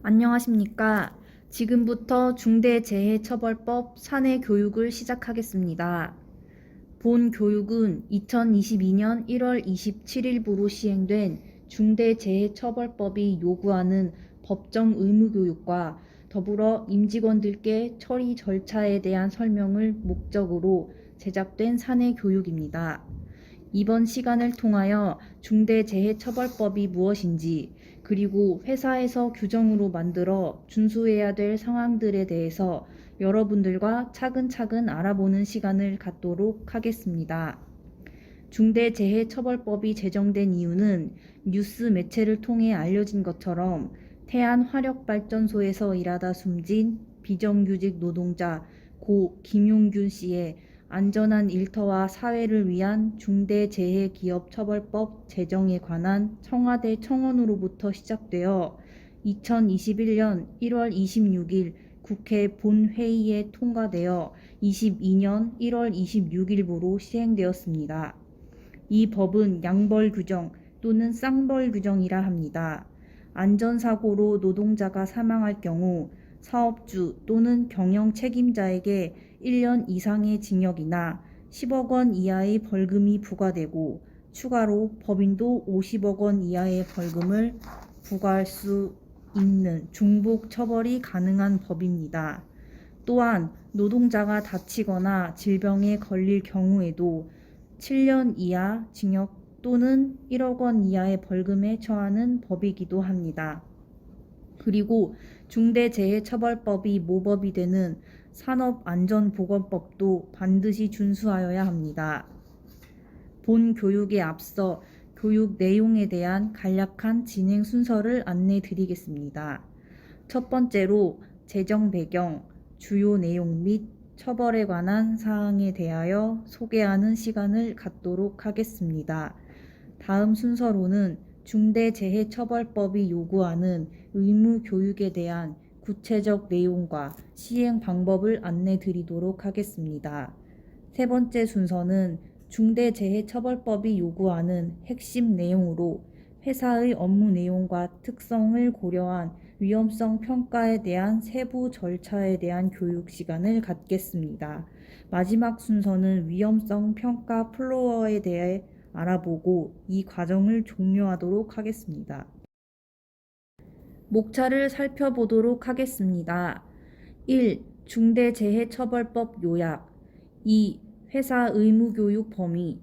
안녕하십니까. 지금부터 중대재해처벌법 사내교육을 시작하겠습니다. 본 교육은 2022년 1월 27일부로 시행된 중대재해처벌법이 요구하는 법정 의무교육과 더불어 임직원들께 처리 절차에 대한 설명을 목적으로 제작된 사내교육입니다. 이번 시간을 통하여 중대재해처벌법이 무엇인지, 그리고 회사에서 규정으로 만들어 준수해야 될 상황들에 대해서 여러분들과 차근차근 알아보는 시간을 갖도록 하겠습니다. 중대재해처벌법이 제정된 이유는 뉴스 매체를 통해 알려진 것처럼 태안화력발전소에서 일하다 숨진 비정규직 노동자 고 김용균 씨의 안전한 일터와 사회를 위한 중대재해기업처벌법 제정에 관한 청와대 청원으로부터 시작되어 2021년 1월 26일 국회 본회의에 통과되어 22년 1월 26일부로 시행되었습니다. 이 법은 양벌 규정 또는 쌍벌 규정이라 합니다. 안전사고로 노동자가 사망할 경우 사업주 또는 경영 책임자에게 1년 이상의 징역이나 10억 원 이하의 벌금이 부과되고 추가로 법인도 50억 원 이하의 벌금을 부과할 수 있는 중복 처벌이 가능한 법입니다. 또한 노동자가 다치거나 질병에 걸릴 경우에도 7년 이하 징역 또는 1억 원 이하의 벌금에 처하는 법이기도 합니다. 그리고 중대재해처벌법이 모법이 되는 산업안전보건법도 반드시 준수하여야 합니다. 본 교육에 앞서 교육 내용에 대한 간략한 진행 순서를 안내 드리겠습니다. 첫 번째로 제정 배경, 주요 내용 및 처벌에 관한 사항에 대하여 소개하는 시간을 갖도록 하겠습니다. 다음 순서로는 중대재해처벌법이 요구하는 의무 교육에 대한 구체적 내용과 시행 방법을 안내 드리도록 하겠습니다. 세 번째 순서는 중대재해처벌법이 요구하는 핵심 내용으로 회사의 업무 내용과 특성을 고려한 위험성 평가에 대한 세부 절차에 대한 교육 시간을 갖겠습니다. 마지막 순서는 위험성 평가 플로어에 대해 알아보고 이 과정을 종료하도록 하겠습니다. 목차를 살펴보도록 하겠습니다. 1. 중대재해처벌법 요약. 2. 회사 의무교육 범위.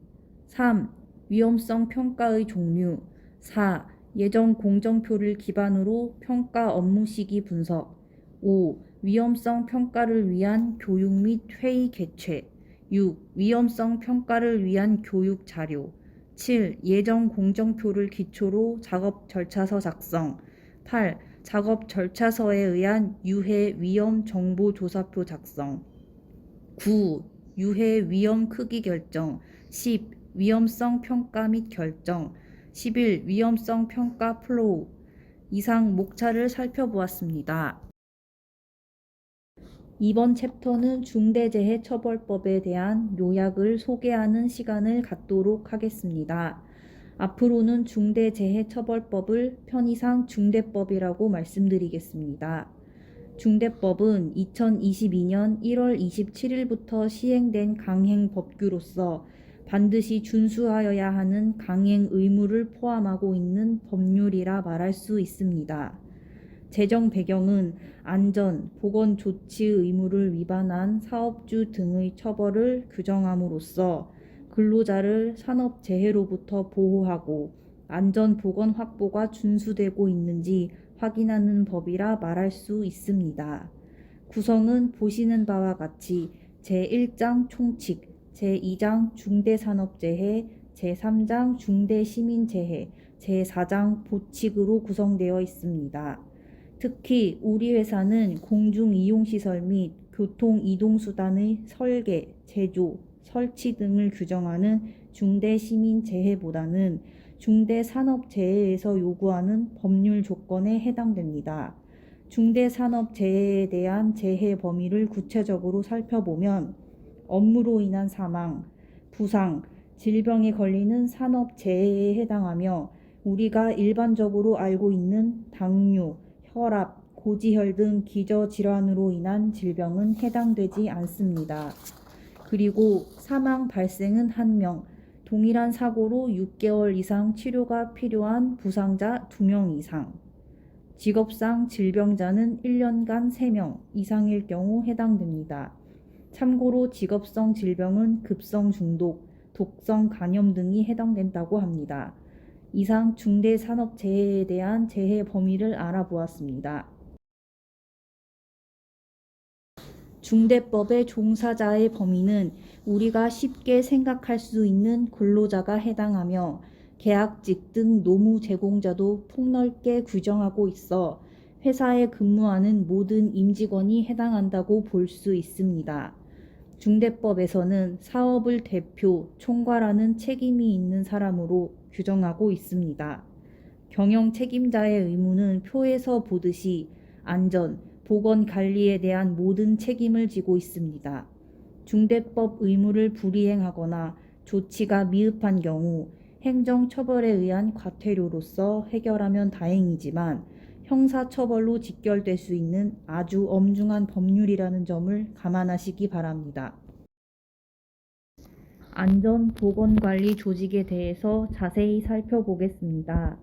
3. 위험성 평가의 종류. 4. 예정 공정표를 기반으로 평가 업무 시기 분석. 5. 위험성 평가를 위한 교육 및 회의 개최. 6. 위험성 평가를 위한 교육 자료. 7. 예정 공정표를 기초로 작업 절차서 작성. 8. 작업 절차서에 의한 유해 위험 정보 조사표 작성. 9. 유해 위험 크기 결정. 10. 위험성 평가 및 결정. 11. 위험성 평가 플로우. 이상 목차를 살펴보았습니다. 이번 챕터는 중대재해처벌법에 대한 요약을 소개하는 시간을 갖도록 하겠습니다. 앞으로는 중대재해처벌법을 편의상 중대법이라고 말씀드리겠습니다. 중대법은 2022년 1월 27일부터 시행된 강행 법규로서 반드시 준수하여야 하는 강행 의무를 포함하고 있는 법률이라 말할 수 있습니다. 제정 배경은 안전, 보건 조치 의무를 위반한 사업주 등의 처벌을 규정함으로써 근로자를 산업재해로부터 보호하고 안전보건 확보가 준수되고 있는지 확인하는 법이라 말할 수 있습니다. 구성은 보시는 바와 같이 제1장 총칙, 제2장 중대산업재해, 제3장 중대시민재해, 제4장 보칙으로 구성되어 있습니다. 특히 우리 회사는 공중이용시설 및 교통이동수단의 설계, 제조, 설치 등을 규정하는 중대시민재해보다는 중대산업재해에서 요구하는 법률 조건에 해당됩니다. 중대산업재해에 대한 재해 범위를 구체적으로 살펴보면 업무로 인한 사망, 부상, 질병에 걸리는 산업재해에 해당하며 우리가 일반적으로 알고 있는 당뇨, 혈압, 고지혈 등 기저질환으로 인한 질병은 해당되지 않습니다. 그리고 사망 발생은 1명, 동일한 사고로 6개월 이상 치료가 필요한 부상자 2명 이상, 직업상 질병자는 1년간 3명 이상일 경우 해당됩니다. 참고로 직업성 질병은 급성 중독, 독성 간염 등이 해당된다고 합니다. 이상 중대산업재해에 대한 재해 범위를 알아보았습니다. 중대법의 종사자의 범위는 우리가 쉽게 생각할 수 있는 근로자가 해당하며 계약직 등 노무 제공자도 폭넓게 규정하고 있어 회사에 근무하는 모든 임직원이 해당한다고 볼 수 있습니다. 중대법에서는 사업을 대표, 총괄하는 책임이 있는 사람으로 규정하고 있습니다. 경영 책임자의 의무는 표에서 보듯이 안전, 보건 관리에 대한 모든 책임을 지고 있습니다. 중대법 의무를 불이행하거나 조치가 미흡한 경우 행정처벌에 의한 과태료로서 해결하면 다행이지만 형사처벌로 직결될 수 있는 아주 엄중한 법률이라는 점을 감안하시기 바랍니다. 안전보건관리 조직에 대해서 자세히 살펴보겠습니다.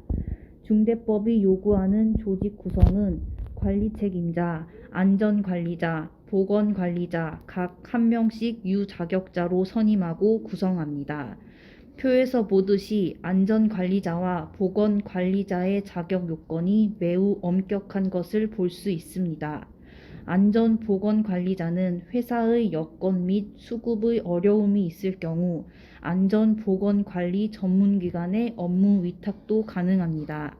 중대법이 요구하는 조직 구성은 관리책임자, 안전관리자, 보건관리자 각 1명씩 유자격자로 선임하고 구성합니다. 표에서 보듯이 안전관리자와 보건관리자의 자격 요건이 매우 엄격한 것을 볼 수 있습니다. 안전보건관리자는 회사의 여건 및 수급의 어려움이 있을 경우 안전보건관리 전문기관에 업무 위탁도 가능합니다.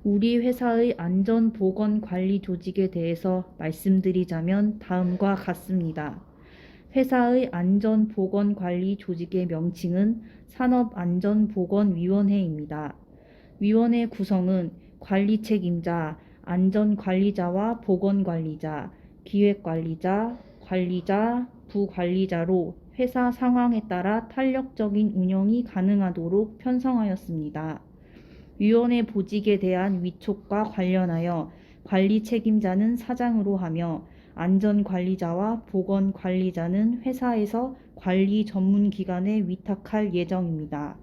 우리 회사의 안전보건관리 조직에 대해서 말씀드리자면 다음과 같습니다. 회사의 안전보건관리 조직의 명칭은 산업안전보건위원회입니다. 위원회 구성은 관리책임자, 안전관리자와 보건관리자, 기획관리자, 관리자, 부관리자로 회사 상황에 따라 탄력적인 운영이 가능하도록 편성하였습니다. 위원회 보직에 대한 위촉과 관련하여 관리책임자는 사장으로 하며 안전관리자와 보건관리자는 회사에서 관리 전문기관에 위탁할 예정입니다.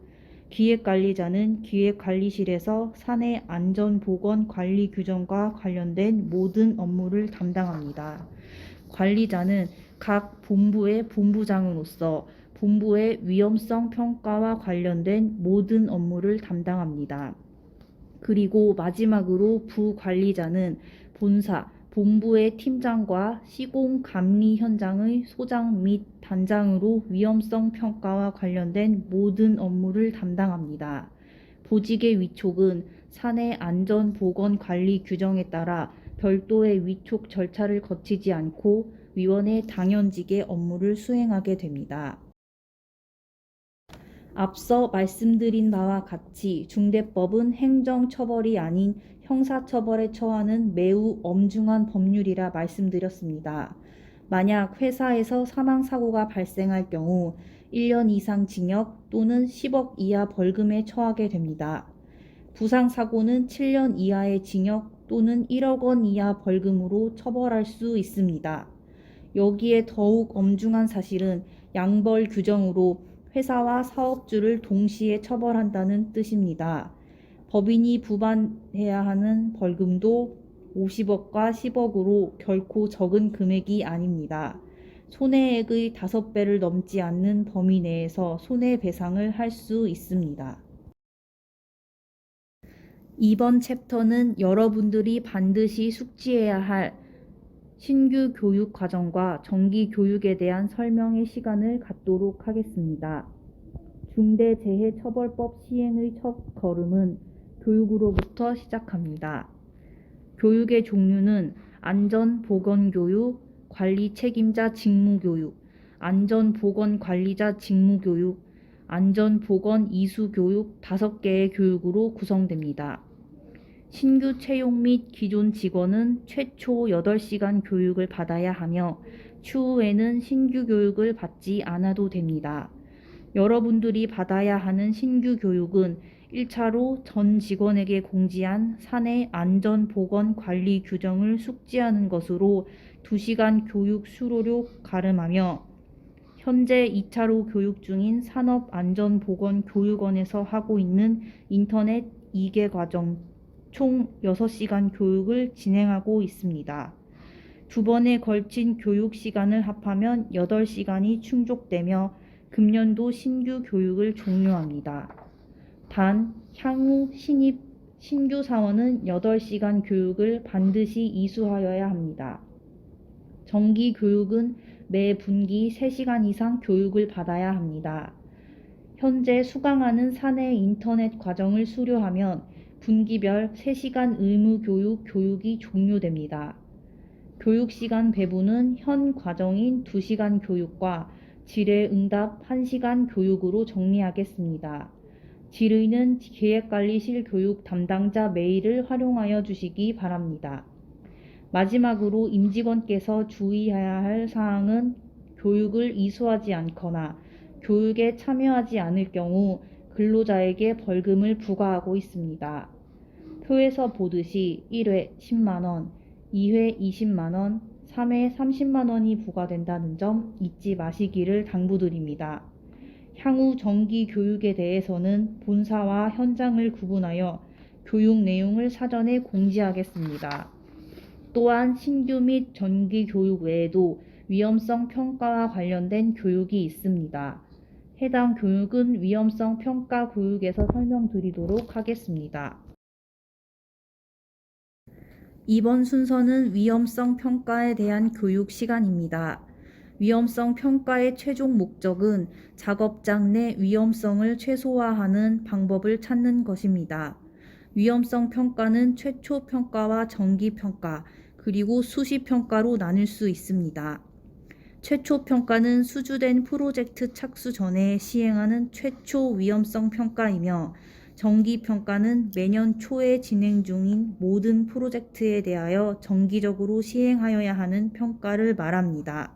기획관리자는 기획관리실에서 사내 안전보건관리 규정과 관련된 모든 업무를 담당합니다. 관리자는 각 본부의 본부장으로서 본부의 위험성 평가와 관련된 모든 업무를 담당합니다. 그리고 마지막으로 부관리자는 본사, 본부의 팀장과 시공 감리 현장의 소장 및 단장으로 위험성 평가와 관련된 모든 업무를 담당합니다. 보직의 위촉은 사내 안전보건관리 규정에 따라 별도의 위촉 절차를 거치지 않고 위원회 당연직의 업무를 수행하게 됩니다. 앞서 말씀드린 바와 같이 중대법은 행정처벌이 아닌 형사처벌에 처하는 매우 엄중한 법률이라 말씀드렸습니다. 만약 회사에서 사망사고가 발생할 경우 1년 이상 징역 또는 10억 이하 벌금에 처하게 됩니다. 부상사고는 7년 이하의 징역 또는 1억 원 이하 벌금으로 처벌할 수 있습니다. 여기에 더욱 엄중한 사실은 양벌 규정으로 회사와 사업주를 동시에 처벌한다는 뜻입니다. 법인이 부과해야 하는 벌금도 50억과 10억으로 결코 적은 금액이 아닙니다. 손해액의 5배를 넘지 않는 범위 내에서 손해배상을 할 수 있습니다. 이번 챕터는 여러분들이 반드시 숙지해야 할 신규 교육 과정과 정기 교육에 대한 설명의 시간을 갖도록 하겠습니다. 중대재해처벌법 시행의 첫 걸음은 교육으로부터 시작합니다. 교육의 종류는 안전보건교육, 관리책임자 직무교육, 안전보건관리자 직무교육, 안전보건 이수교육 5개의 교육으로 구성됩니다. 신규 채용 및 기존 직원은 최초 8시간 교육을 받아야 하며 추후에는 신규 교육을 받지 않아도 됩니다. 여러분들이 받아야 하는 신규 교육은 1차로 전 직원에게 공지한 사내 안전보건관리 규정을 숙지하는 것으로 2시간 교육 수료료 가름하며 현재 2차로 교육 중인 산업안전보건교육원에서 하고 있는 인터넷 2개 과정 총 6시간 교육을 진행하고 있습니다. 2번에 걸친 교육 시간을 합하면 8시간이 충족되며 금년도 신규 교육을 종료합니다. 단, 향후 신입 신규 사원은 8시간 교육을 반드시 이수하여야 합니다. 정기 교육은 매 분기 3시간 이상 교육을 받아야 합니다. 현재 수강하는 사내 인터넷 과정을 수료하면 분기별 3시간 의무 교육이 종료됩니다. 교육시간 배분은 현 과정인 2시간 교육과 질의응답 1시간 교육으로 정리하겠습니다. 질의는 기획관리실 교육 담당자 메일을 활용하여 주시기 바랍니다. 마지막으로 임직원께서 주의해야 할 사항은 교육을 이수하지 않거나 교육에 참여하지 않을 경우 근로자에게 벌금을 부과하고 있습니다. 표에서 보듯이 1회 10만원, 2회 20만원, 3회 30만원이 부과된다는 점 잊지 마시기를 당부드립니다. 향후 정기 교육에 대해서는 본사와 현장을 구분하여 교육 내용을 사전에 공지하겠습니다. 또한 신규 및 정기 교육 외에도 위험성 평가와 관련된 교육이 있습니다. 해당 교육은 위험성 평가 교육에서 설명드리도록 하겠습니다. 이번 순서는 위험성 평가에 대한 교육 시간입니다. 위험성 평가의 최종 목적은 작업장 내 위험성을 최소화하는 방법을 찾는 것입니다. 위험성 평가는 최초 평가와 정기 평가, 그리고 수시 평가로 나눌 수 있습니다. 최초 평가는 수주된 프로젝트 착수 전에 시행하는 최초 위험성 평가이며 정기 평가는 매년 초에 진행 중인 모든 프로젝트에 대하여 정기적으로 시행하여야 하는 평가를 말합니다.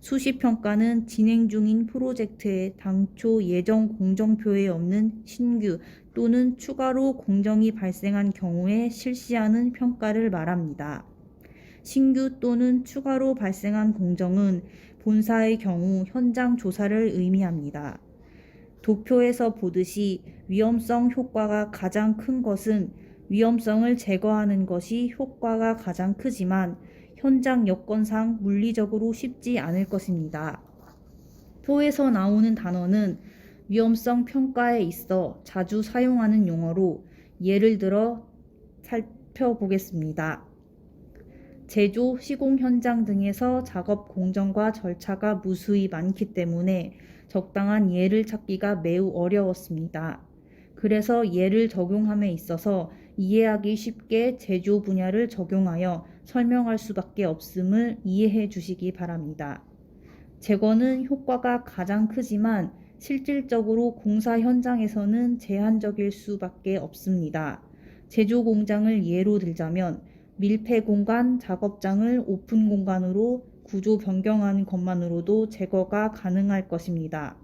수시 평가는 진행 중인 프로젝트에 당초 예정 공정표에 없는 신규 또는 추가로 공정이 발생한 경우에 실시하는 평가를 말합니다. 신규 또는 추가로 발생한 공정은 본사의 경우 현장 조사를 의미합니다. 도표에서 보듯이 위험성 효과가 가장 큰 것은 위험성을 제거하는 것이 효과가 가장 크지만 현장 여건상 물리적으로 쉽지 않을 것입니다. 표에서 나오는 단어는 위험성 평가에 있어 자주 사용하는 용어로 예를 들어 살펴보겠습니다. 제조, 시공 현장 등에서 작업 공정과 절차가 무수히 많기 때문에 적당한 예를 찾기가 매우 어려웠습니다. 그래서 예를 적용함에 있어서 이해하기 쉽게 제조 분야를 적용하여 설명할 수밖에 없음을 이해해 주시기 바랍니다. 제거는 효과가 가장 크지만 실질적으로 공사 현장에서는 제한적일 수밖에 없습니다. 제조 공장을 예로 들자면 밀폐 공간, 작업장을 오픈 공간으로 구조 변경하는 것만으로도 제거가 가능할 것입니다.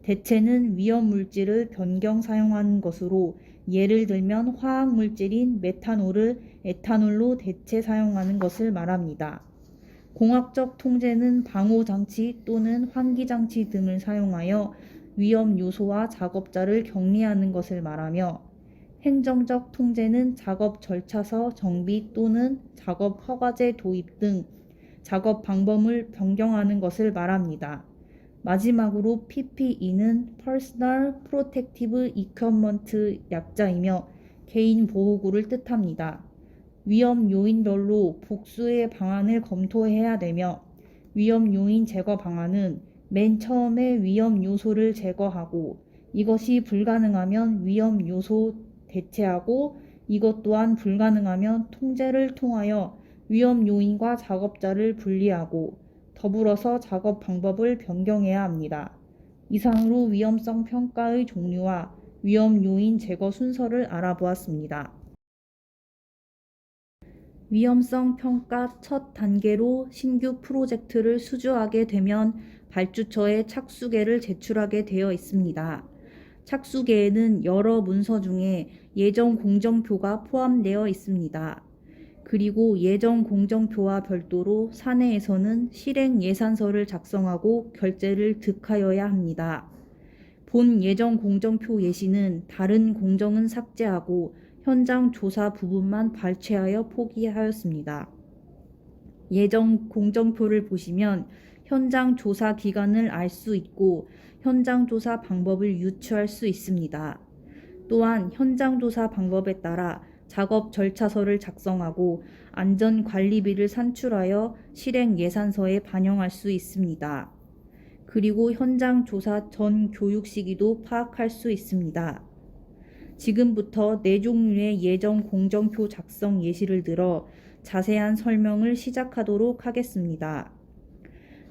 대체는 위험 물질을 변경 사용하는 것으로 예를 들면 화학 물질인 메탄올을 에탄올로 대체 사용하는 것을 말합니다. 공학적 통제는 방호 장치 또는 환기 장치 등을 사용하여 위험 요소와 작업자를 격리하는 것을 말하며 행정적 통제는 작업 절차서 정비 또는 작업 허가제 도입 등 작업 방법을 변경하는 것을 말합니다. 마지막으로 PPE는 Personal Protective Equipment 약자이며 개인 보호구를 뜻합니다. 위험 요인별로 복수의 방안을 검토해야 되며 위험 요인 제거 방안은 맨 처음에 위험 요소를 제거하고 이것이 불가능하면 위험 요소 대체하고 이것 또한 불가능하면 통제를 통하여 위험 요인과 작업자를 분리하고 더불어서 작업 방법을 변경해야 합니다. 이상으로 위험성 평가의 종류와 위험 요인 제거 순서를 알아보았습니다. 위험성 평가 첫 단계로 신규 프로젝트를 수주하게 되면 발주처에 착수계를 제출하게 되어 있습니다. 착수계에는 여러 문서 중에 예정 공정표가 포함되어 있습니다. 그리고 예정 공정표와 별도로 사내에서는 실행 예산서를 작성하고 결제를 득하여야 합니다. 본 예정 공정표 예시는 다른 공정은 삭제하고 현장 조사 부분만 발췌하여 포기하였습니다. 예정 공정표를 보시면 현장 조사 기간을 알 수 있고 현장 조사 방법을 유추할 수 있습니다. 또한 현장 조사 방법에 따라 작업 절차서를 작성하고 안전관리비를 산출하여 실행 예산서에 반영할 수 있습니다. 그리고 현장 조사 전 교육 시기도 파악할 수 있습니다. 지금부터 네 종류의 예정 공정표 작성 예시를 들어 자세한 설명을 시작하도록 하겠습니다.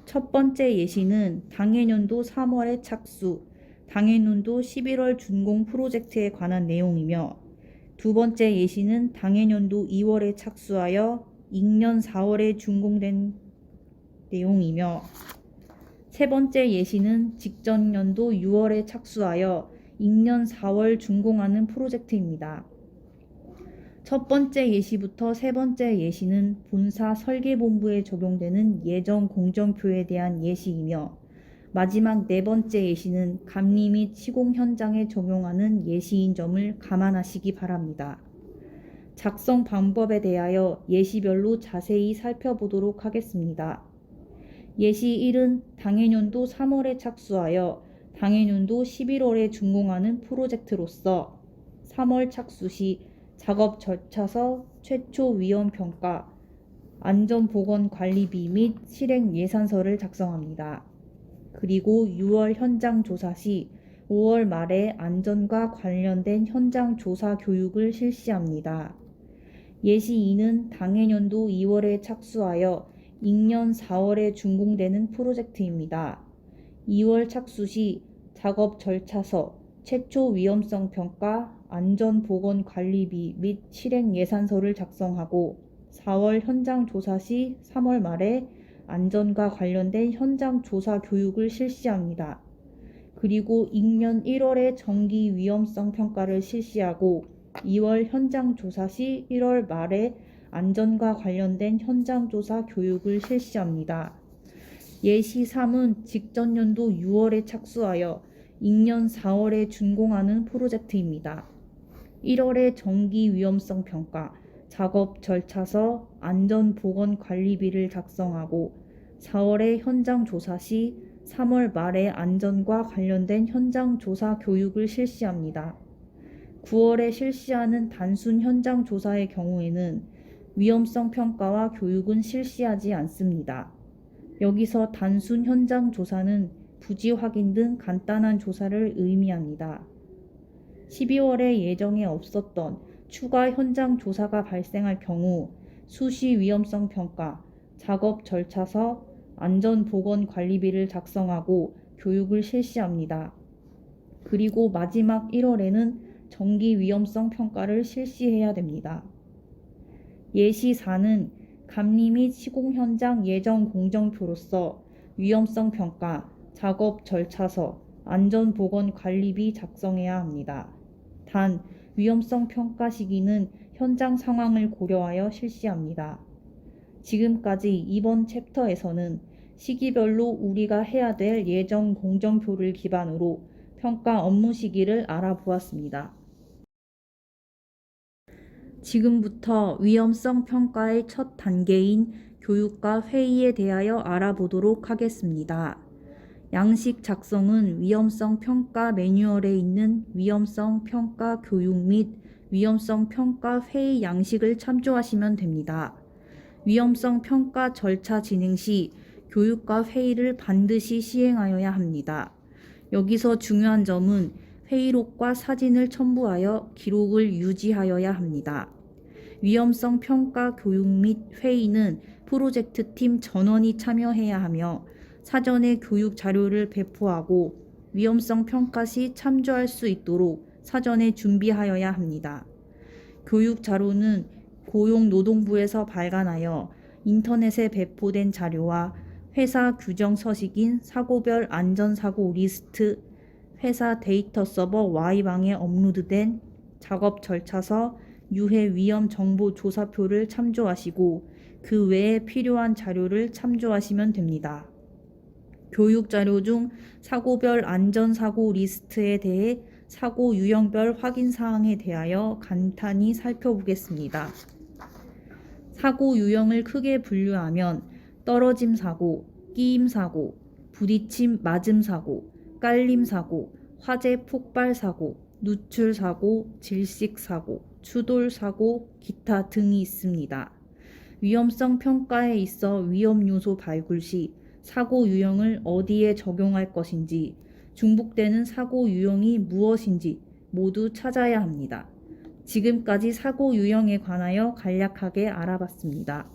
첫 번째 예시는 당해년도 3월의 착수, 당해년도 11월 준공 프로젝트에 관한 내용이며, 두 번째 예시는 당해년도 2월에 착수하여 익년 4월에 준공된 내용이며, 세 번째 예시는 직전 연도 6월에 착수하여 익년 4월 준공하는 프로젝트입니다. 첫 번째 예시부터 세 번째 예시는 본사 설계본부에 적용되는 예정 공정표에 대한 예시이며, 마지막 네 번째 예시는 감리 및 시공 현장에 적용하는 예시인 점을 감안하시기 바랍니다. 작성 방법에 대하여 예시별로 자세히 살펴보도록 하겠습니다. 예시 1은 당해년도 3월에 착수하여 당해년도 11월에 준공하는 프로젝트로서 3월 착수 시 작업 절차서, 최초 위험 평가, 안전보건관리비 및 실행 예산서를 작성합니다. 그리고 6월 현장 조사 시 5월 말에 안전과 관련된 현장 조사 교육을 실시합니다. 예시 2는 당해년도 2월에 착수하여 익년 4월에 준공되는 프로젝트입니다. 2월 착수 시 작업 절차서, 최초 위험성 평가, 안전보건관리비 및 실행 예산서를 작성하고 4월 현장 조사 시 3월 말에 안전과 관련된 현장 조사 교육을 실시합니다. 그리고 익년 1월에 정기 위험성 평가를 실시하고 2월 현장 조사 시 1월 말에 안전과 관련된 현장 조사 교육을 실시합니다. 예시 3은 직전 연도 6월에 착수하여 익년 4월에 준공하는 프로젝트입니다. 1월에 정기 위험성 평가, 작업 절차서, 안전보건관리비를 작성하고 4월에 현장 조사 시 3월 말에 안전과 관련된 현장 조사 교육을 실시합니다. 9월에 실시하는 단순 현장 조사의 경우에는 위험성 평가와 교육은 실시하지 않습니다. 여기서 단순 현장 조사는 부지 확인 등 간단한 조사를 의미합니다. 12월에 예정에 없었던 추가 현장 조사가 발생할 경우 수시 위험성 평가, 작업 절차서, 안전보건관리비를 작성하고 교육을 실시합니다. 그리고 마지막 1월에는 정기 위험성 평가를 실시해야 됩니다. 예시 4는 감리 및 시공 현장 예정 공정표로서 위험성 평가, 작업 절차서, 안전보건관리비 작성해야 합니다. 단, 위험성 평가 시기는 현장 상황을 고려하여 실시합니다. 지금까지 이번 챕터에서는 시기별로 우리가 해야 될 예정 공정표를 기반으로 평가 업무 시기를 알아보았습니다. 지금부터 위험성 평가의 첫 단계인 교육과 회의에 대하여 알아보도록 하겠습니다. 양식 작성은 위험성 평가 매뉴얼에 있는 위험성 평가 교육 및 위험성 평가 회의 양식을 참조하시면 됩니다. 위험성 평가 절차 진행 시 교육과 회의를 반드시 시행하여야 합니다. 여기서 중요한 점은 회의록과 사진을 첨부하여 기록을 유지하여야 합니다. 위험성 평가 교육 및 회의는 프로젝트 팀 전원이 참여해야 하며 사전에 교육 자료를 배포하고 위험성 평가 시 참조할 수 있도록 사전에 준비하여야 합니다. 교육 자료는 고용노동부에서 발간하여 인터넷에 배포된 자료와 회사 규정 서식인 사고별 안전사고 리스트, 회사 데이터 서버 Y방에 업로드된 작업 절차서 유해 위험 정보 조사표를 참조하시고 그 외에 필요한 자료를 참조하시면 됩니다. 교육 자료 중 사고별 안전사고 리스트에 대해 사고 유형별 확인 사항에 대하여 간단히 살펴보겠습니다. 사고 유형을 크게 분류하면 떨어짐 사고, 끼임 사고, 부딪힘 맞음 사고, 깔림 사고, 화재 폭발 사고, 누출 사고, 질식 사고, 추돌 사고, 기타 등이 있습니다. 위험성 평가에 있어 위험 요소 발굴 시 사고 유형을 어디에 적용할 것인지, 중복되는 사고 유형이 무엇인지 모두 찾아야 합니다. 지금까지 사고 유형에 관하여 간략하게 알아봤습니다.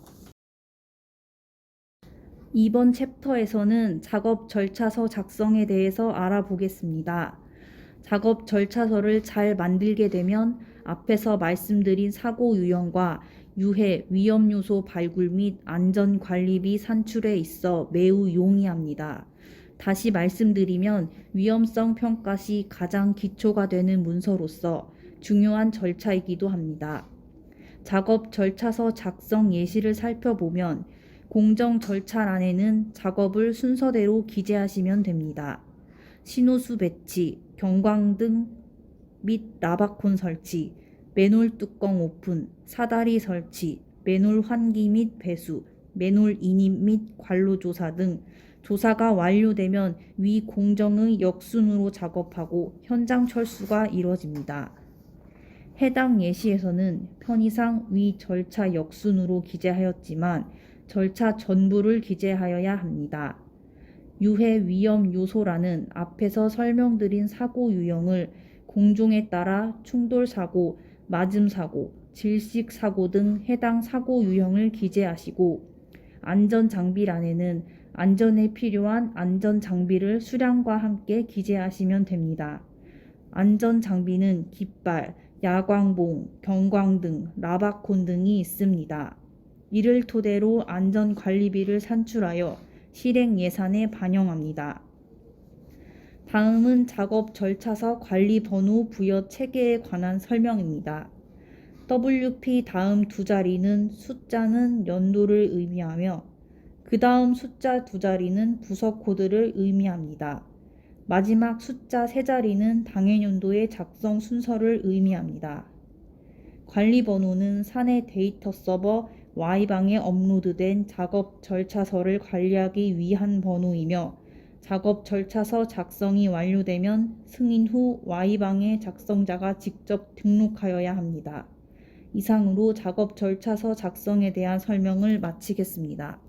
이번 챕터에서는 작업 절차서 작성에 대해서 알아보겠습니다. 작업 절차서를 잘 만들게 되면 앞에서 말씀드린 사고 유형과 유해, 위험 요소 발굴 및 안전 관리비 산출에 있어 매우 용이합니다. 다시 말씀드리면 위험성 평가 시 가장 기초가 되는 문서로서 중요한 절차이기도 합니다. 작업 절차서 작성 예시를 살펴보면 공정 절차란에는 작업을 순서대로 기재하시면 됩니다. 신호수 배치, 경광등 및 라바콘 설치, 맨홀 뚜껑 오픈, 사다리 설치, 맨홀 환기 및 배수, 맨홀 인입 및 관로 조사 등 조사가 완료되면 위 공정의 역순으로 작업하고 현장 철수가 이뤄집니다. 해당 예시에서는 편의상 위 절차 역순으로 기재하였지만 절차 전부를 기재하여야 합니다. 유해 위험 요소라는 앞에서 설명드린 사고 유형을 공종에 따라 충돌 사고, 맞음 사고, 질식 사고 등 해당 사고 유형을 기재하시고 안전 장비란에는 안전에 필요한 안전 장비를 수량과 함께 기재하시면 됩니다. 안전 장비는 깃발, 야광봉, 경광등, 라바콘 등이 있습니다. 이를 토대로 안전관리비를 산출하여 실행 예산에 반영합니다. 다음은 작업 절차서 관리 번호 부여 체계에 관한 설명입니다. WP 다음 두 자리는 숫자는 연도를 의미하며 그 다음 숫자 두 자리는 부서 코드를 의미합니다. 마지막 숫자 세 자리는 당해연도의 작성 순서를 의미합니다. 관리 번호는 사내 데이터 서버 Y방에 업로드된 작업 절차서를 관리하기 위한 번호이며 작업 절차서 작성이 완료되면 승인 후 Y방에 작성자가 직접 등록하여야 합니다. 이상으로 작업 절차서 작성에 대한 설명을 마치겠습니다.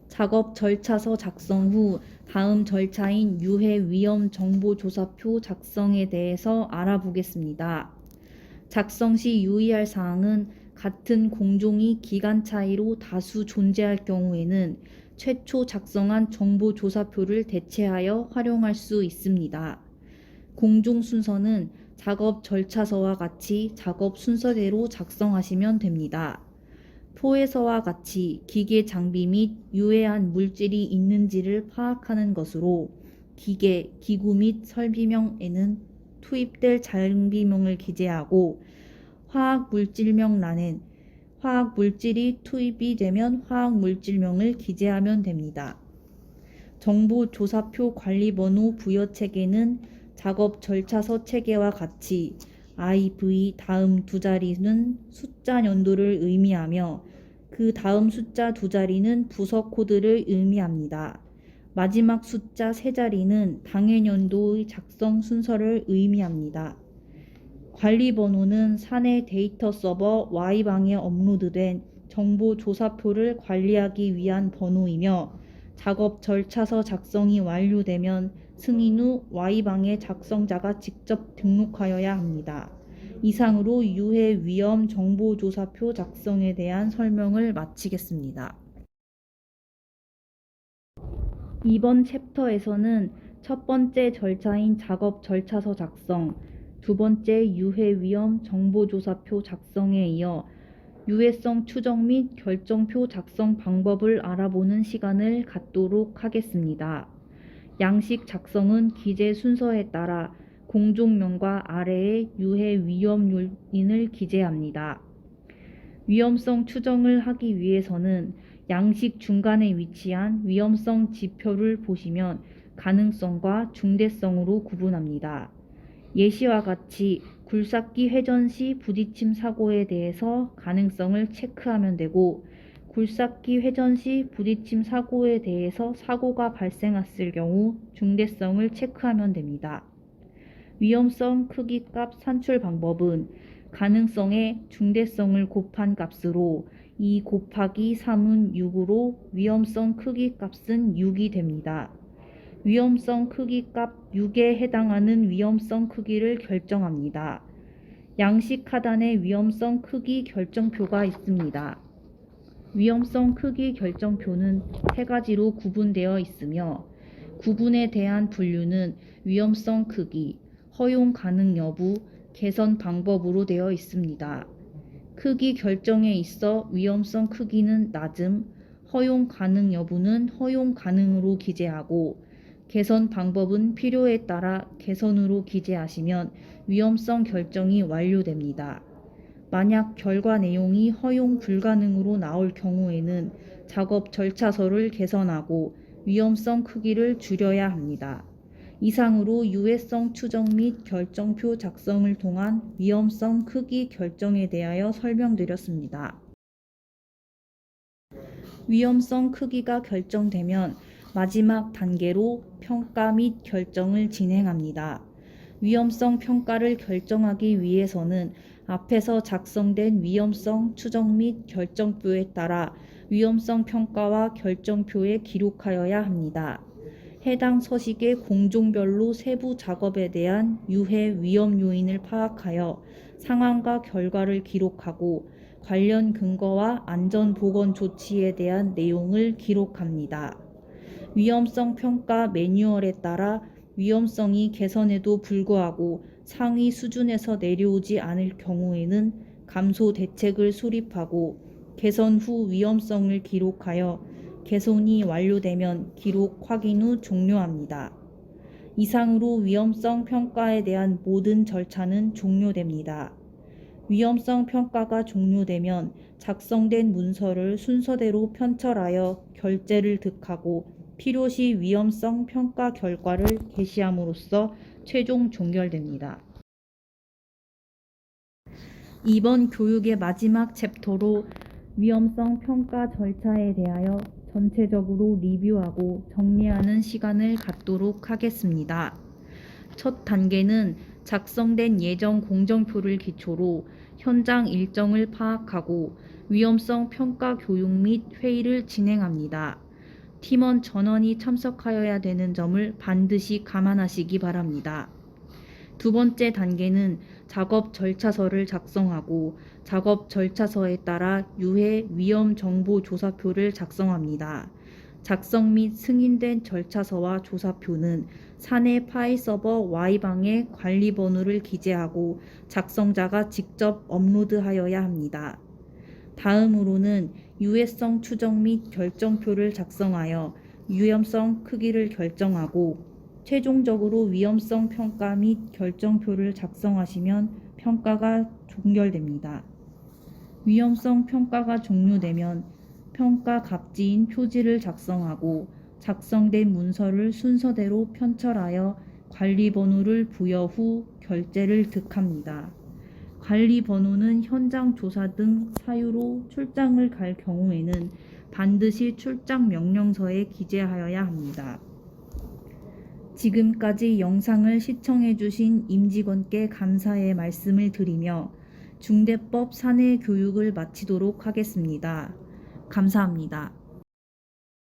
작업 절차서 작성 후 다음 절차인 유해 위험 정보 조사표 작성에 대해서 알아보겠습니다. 작성 시 유의할 사항은 같은 공종이 기간 차이로 다수 존재할 경우에는 최초 작성한 정보 조사표를 대체하여 활용할 수 있습니다. 공종 순서는 작업 절차서와 같이 작업 순서대로 작성하시면 됩니다. 표에서와 같이 기계 장비 및 유해한 물질이 있는지를 파악하는 것으로 기계, 기구 및 설비명에는 투입될 장비명을 기재하고 화학물질명란엔 화학물질이 투입이 되면 화학물질명을 기재하면 됩니다. 정보조사표 관리번호 부여체계는 작업 절차서 체계와 같이 IV 다음 두 자리는 숫자 연도를 의미하며 그 다음 숫자 두 자리는 부서 코드를 의미합니다. 마지막 숫자 세 자리는 당해연도의 작성 순서를 의미합니다. 관리 번호는 사내 데이터 서버 Y방에 업로드된 정보 조사표를 관리하기 위한 번호이며 작업 절차서 작성이 완료되면 승인 후 Y방에 작성자가 직접 등록하여야 합니다. 이상으로 유해 위험 정보 조사표 작성에 대한 설명을 마치겠습니다. 이번 챕터에서는 첫 번째 절차인 작업 절차서 작성, 두 번째 유해 위험 정보조사표 작성에 이어 유해성 추정 및 결정표 작성 방법을 알아보는 시간을 갖도록 하겠습니다. 양식 작성은 기재 순서에 따라 공종명과 아래의 유해 위험 요인을 기재합니다. 위험성 추정을 하기 위해서는 양식 중간에 위치한 위험성 지표를 보시면 가능성과 중대성으로 구분합니다. 예시와 같이 굴삭기 회전 시 부딪힘 사고에 대해서 가능성을 체크하면 되고, 굴삭기 회전 시 부딪힘 사고에 대해서 사고가 발생했을 경우 중대성을 체크하면 됩니다. 위험성 크기 값 산출 방법은 가능성의 중대성을 곱한 값으로 2 곱하기 3은 6으로 위험성 크기 값은 6이 됩니다. 위험성 크기 값 6에 해당하는 위험성 크기를 결정합니다. 양식 하단에 위험성 크기 결정표가 있습니다. 위험성 크기 결정표는 세 가지로 구분되어 있으며, 구분에 대한 분류는 위험성 크기, 허용 가능 여부, 개선 방법으로 되어 있습니다. 크기 결정에 있어 위험성 크기는 낮음, 허용 가능 여부는 허용 가능으로 기재하고, 개선 방법은 필요에 따라 개선으로 기재하시면 위험성 결정이 완료됩니다. 만약 결과 내용이 허용 불가능으로 나올 경우에는 작업 절차서를 개선하고 위험성 크기를 줄여야 합니다. 이상으로 유해성 추정 및 결정표 작성을 통한 위험성 크기 결정에 대하여 설명드렸습니다. 위험성 크기가 결정되면 마지막 단계로 평가 및 결정을 진행합니다. 위험성 평가를 결정하기 위해서는 앞에서 작성된 위험성 추정 및 결정표에 따라 위험성 평가와 결정표에 기록하여야 합니다. 해당 서식의 공종별로 세부 작업에 대한 유해 위험 요인을 파악하여 상황과 결과를 기록하고, 관련 근거와 안전보건 조치에 대한 내용을 기록합니다. 위험성 평가 매뉴얼에 따라 위험성이 개선에도 불구하고 상위 수준에서 내려오지 않을 경우에는 감소 대책을 수립하고, 개선 후 위험성을 기록하여 개선이 완료되면 기록 확인 후 종료합니다. 이상으로 위험성 평가에 대한 모든 절차는 종료됩니다. 위험성 평가가 종료되면 작성된 문서를 순서대로 편철하여 결재를 득하고 필요시 위험성 평가 결과를 게시함으로써 최종 종결됩니다. 이번 교육의 마지막 챕터로 위험성 평가 절차에 대하여 전체적으로 리뷰하고 정리하는 시간을 갖도록 하겠습니다. 첫 단계는 작성된 예정 공정표를 기초로 현장 일정을 파악하고 위험성 평가 교육 및 회의를 진행합니다. 팀원 전원이 참석하여야 되는 점을 반드시 감안하시기 바랍니다. 두 번째 단계는 작업 절차서를 작성하고 작업 절차서에 따라 유해 위험 정보 조사표를 작성합니다. 작성 및 승인된 절차서와 조사표는 사내 파일 서버 Y방에 관리 번호를 기재하고 작성자가 직접 업로드하여야 합니다. 다음으로는 유해성 추정 및 결정표를 작성하여 위험성 크기를 결정하고, 최종적으로 위험성 평가 및 결정표를 작성하시면 평가가 종결됩니다. 위험성 평가가 종료되면 평가 갑지인 표지를 작성하고 작성된 문서를 순서대로 편철하여 관리 번호를 부여 후 결재를 득합니다. 관리 번호는 현장 조사 등 사유로 출장을 갈 경우에는 반드시 출장 명령서에 기재하여야 합니다. 지금까지 영상을 시청해주신 임직원께 감사의 말씀을 드리며 중대법 사내 교육을 마치도록 하겠습니다. 감사합니다.